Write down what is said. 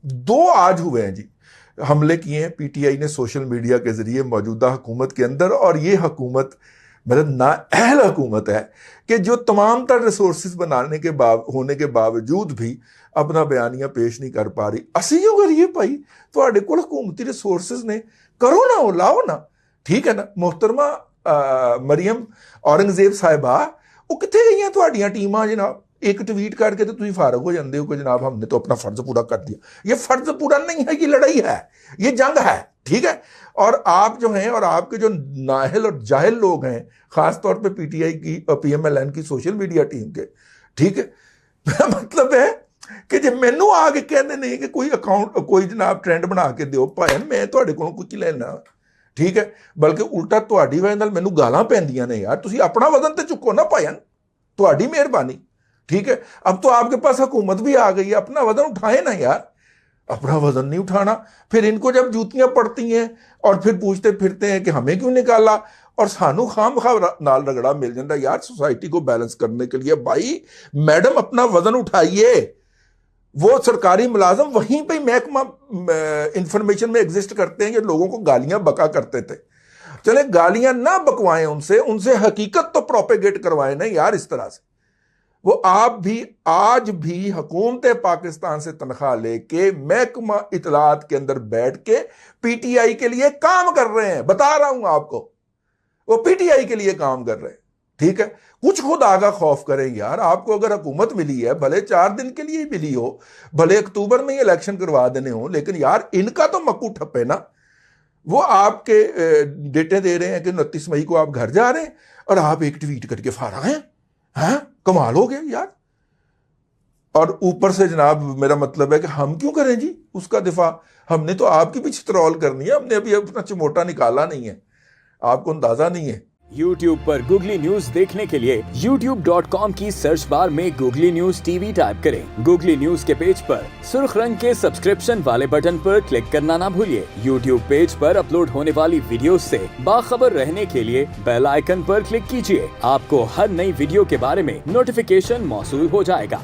2 आज हुए हैं जी, हमले किए हैं पीटीआई ने सोशल मीडिया के जरिए मौजूदा हुकूमत के अंदर। और ये हुकूमत मतलब नाअहल हुकूमत है कि जो तमाम तर रिसोर्सिस बनाने के होने के बावजूद भी अपना बयानिया पेश नहीं कर पा रही। असी क्यों करिए भाई, ਤੁਹਾਡੇ ਕੋਲ हुकूमती रिसोर्सिस ने, करो ना, वो लाओ ना, ठीक है ना। मोहतरमा मरियम औरंगजेब साहिबा वो कितने गई हैं ਤੁਹਾਡੀਆਂ ਟੀਮਾਂ जनाब? एक ट्वीट करके तो तुम फारग हो जाते हो कि जनाब हमने तो अपना फर्ज पूरा कर दिया। ये फर्ज पूरा नहीं है, ये लड़ाई है, ये जंग है, ठीक है। और आप जो हैं और आपके जो नाहल और जाहिल लोग हैं, खास तौर पे पीटीआई की और पीएमएलएन की सोशल मीडिया टीम के, ठीक है मतलब है कि जे मैनू आके कहते नहीं कि कोई अकाउंट कोई जनाब ट्रेंड बना के दो भाई, मैं तुहाडे कोलों कुछ लेना, ठीक है। बल्कि उल्टा तुहाडी वजह नाल मैनू गालां पैंदियां ने यार, तुसीं अपना वजन ते चुको ना भाईन, तुहाडी मेहरबानी, ठीक है। अब तो आपके पास हुकूमत भी आ गई है, अपना वजन उठाए ना यार, अपना वजन नहीं उठाना। फिर इनको जब जूतियां पड़ती हैं और फिर पूछते फिरते हैं कि हमें क्यों निकाला, और सानू खाम खा नाल रगड़ा मिल जाता यार सोसाइटी को बैलेंस करने के लिए। भाई मैडम अपना वजन उठाइए, वो सरकारी मुलाजम वहीं पे महकमा इंफॉर्मेशन में एग्जिस्ट करते हैं, ये लोगों को गालियां बका करते थे। चले गालियां ना बकवाएं उनसे हकीकत तो प्रोपेगेट करवाएं ना यार इस तरह से। वो आप भी आज भी हुकूमत पाकिस्तान से तनख्वाह लेके महकमा इतलात के अंदर बैठ के पीटीआई के लिए काम कर रहे हैं, बता रहा हूं आपको, वो पीटीआई के लिए काम कर रहे हैं, ठीक है। कुछ खुदा का खौफ करें यार। आपको अगर हुकूमत मिली है, भले 4 दिन के लिए मिली हो, भले अक्टूबर में ही इलेक्शन करवा देने हो, लेकिन यार इनका तो मक्कू ठप्पे ना। वो आपके डेटे दे रहे हैं कि 29 मई को आप घर जा रहे हैं और आप एक ट्वीट करके फारा हैं, हाँ कमाल हो गया यार। और ऊपर से जनाब मेरा मतलब है कि हम क्यों करें जी उसका दिफा, हमने तो आपकी भी छित्रौल करनी है, हमने अभी अपना चिमोटा निकाला नहीं है, आपको अंदाजा नहीं है। YouTube पर गूगली न्यूज देखने के लिए youtube.com की सर्च बार में गूगली न्यूज टीवी टाइप करें। गूगली न्यूज के पेज पर सुर्ख रंग के सब्सक्रिप्शन वाले बटन पर क्लिक करना ना भूलिए। YouTube पेज पर अपलोड होने वाली वीडियो से बाखबर रहने के लिए बेल आइकन पर क्लिक कीजिए। आपको हर नई वीडियो के बारे में नोटिफिकेशन मौसूल हो जाएगा।